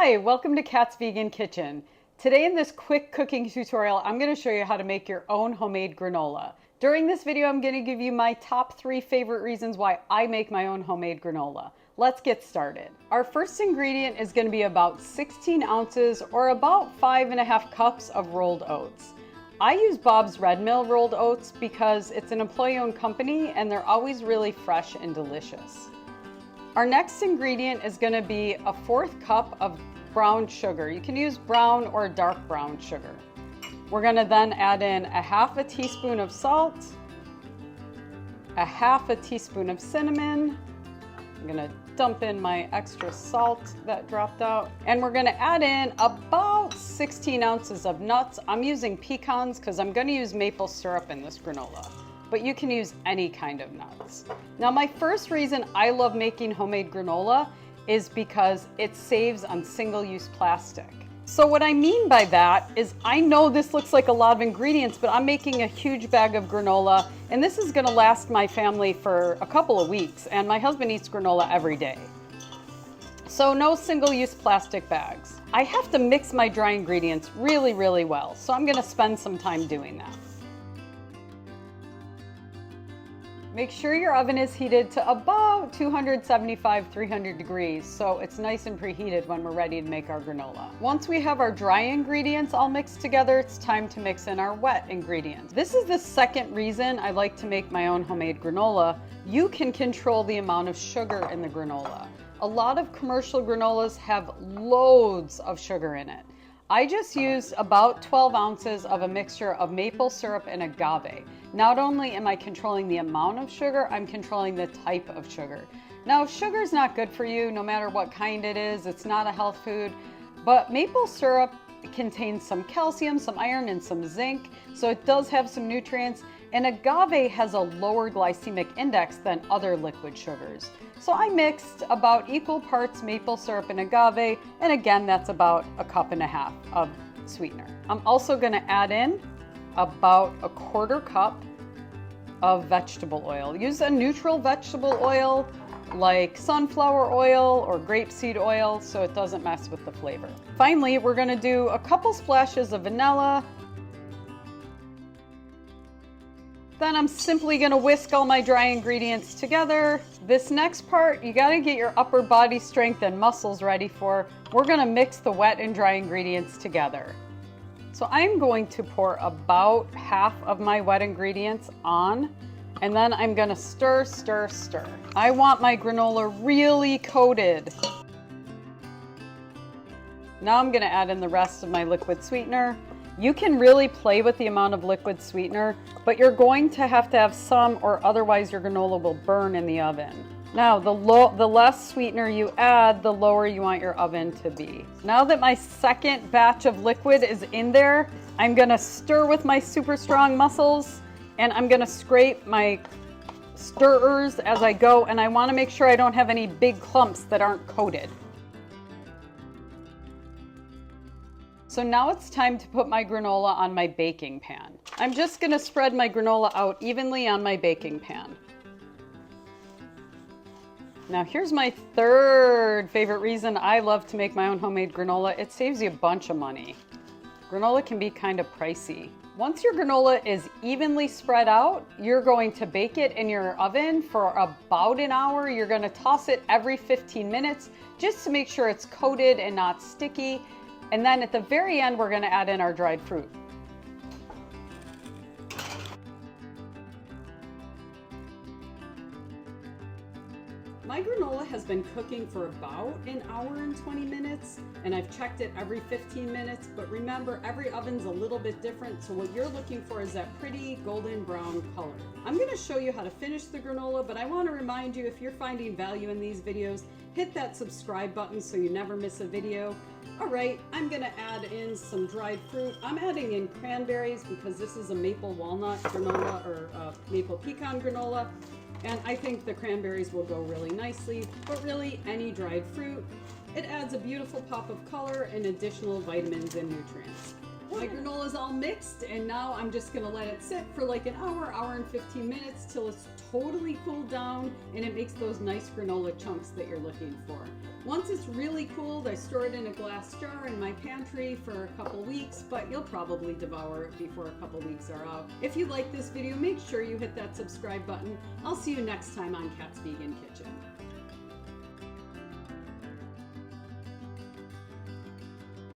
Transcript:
Hi, welcome to Kat's Vegan Kitchen. Today in this quick cooking tutorial, I'm going to show you how to make your own homemade granola. During this video, I'm going to give you my top 3 favorite reasons why I make my own homemade granola. Let's get started. Our first ingredient is going to be about 16 ounces or about 5.5 cups of rolled oats. I use Bob's Red Mill rolled oats because it's an employee-owned company and they're always really fresh and delicious. Our next ingredient is going to be a 1/4 cup of brown sugar. You can use brown or dark brown sugar. We're going to then add in a 1/2 teaspoon of salt, a 1/2 teaspoon of cinnamon. I'm going to dump in my extra salt that dropped out. And we're going to add in about 16 ounces of nuts. I'm using pecans because I'm going to use maple syrup in this granola, but you can use any kind of nuts. Now, my first reason I love making homemade granola is because it saves on single-use plastic. So what I mean by that is I know this looks like a lot of ingredients, but I'm making a huge bag of granola, and this is gonna last my family for a couple of weeks, and my husband eats granola every day. So no single-use plastic bags. I have to mix my dry ingredients really, really well, so I'm gonna spend some time doing that. Make sure your oven is heated to about 275-300 degrees so it's nice and preheated when we're ready to make our granola. Once we have our dry ingredients all mixed together, it's time to mix in our wet ingredients. This is the second reason I like to make my own homemade granola. You can control the amount of sugar in the granola. A lot of commercial granolas have loads of sugar in it. I just used about 12 ounces of a mixture of maple syrup and agave. Not only am I controlling the amount of sugar, I'm controlling the type of sugar. Now, sugar is not good for you no matter what kind it is. It's not a health food, but maple syrup contains some calcium, some iron, and some zinc, so it does have some nutrients. And agave has a lower glycemic index than other liquid sugars. So I mixed about equal parts maple syrup and agave, and again, that's about 1.5 cups of sweetener. I'm also gonna add in about 1/4 cup of vegetable oil. Use a neutral vegetable oil like sunflower oil or grapeseed oil so it doesn't mess with the flavor. Finally, we're gonna do a couple splashes of vanilla. Then I'm simply gonna whisk all my dry ingredients together. This next part, you gotta get your upper body strength and muscles ready for. We're gonna mix the wet and dry ingredients together. So I'm going to pour about half of my wet ingredients on, and then I'm gonna stir, stir, stir. I want my granola really coated. Now I'm gonna add in the rest of my liquid sweetener. You can really play with the amount of liquid sweetener, but you're going to have some or otherwise your granola will burn in the oven. Now, the less sweetener you add, the lower you want your oven to be. Now that my second batch of liquid is in there, I'm gonna stir with my super strong muscles, and I'm gonna scrape my stirrers as I go, and I wanna make sure I don't have any big clumps that aren't coated. So now it's time to put my granola on my baking pan. I'm just gonna spread my granola out evenly on my baking pan. Now here's my third favorite reason I love to make my own homemade granola. It saves you a bunch of money. Granola can be kind of pricey. Once your granola is evenly spread out, you're going to bake it in your oven for about an hour. You're gonna toss it every 15 minutes just to make sure it's coated and not sticky. And then at the very end, we're gonna add in our dried fruit. My granola has been cooking for about an hour and 20 minutes, and I've checked it every 15 minutes, but remember, every oven's a little bit different, so what you're looking for is that pretty golden brown color. I'm gonna show you how to finish the granola, but I wanna remind you, if you're finding value in these videos, hit that subscribe button so you never miss a video. All right, I'm gonna add in some dried fruit. I'm adding in cranberries because this is a maple walnut granola or maple pecan granola. And I think the cranberries will go really nicely, but really any dried fruit. It adds a beautiful pop of color and additional vitamins and nutrients. My granola is all mixed, and now I'm just gonna let it sit for like an hour, hour and 15 minutes till it's totally cooled down, and it makes those nice granola chunks that you're looking for. Once it's really cooled, I store it in a glass jar in my pantry for a couple weeks, but you'll probably devour it before a couple weeks are out. If you like this video, make sure you hit that subscribe button. I'll see you next time on Kat's Vegan Kitchen.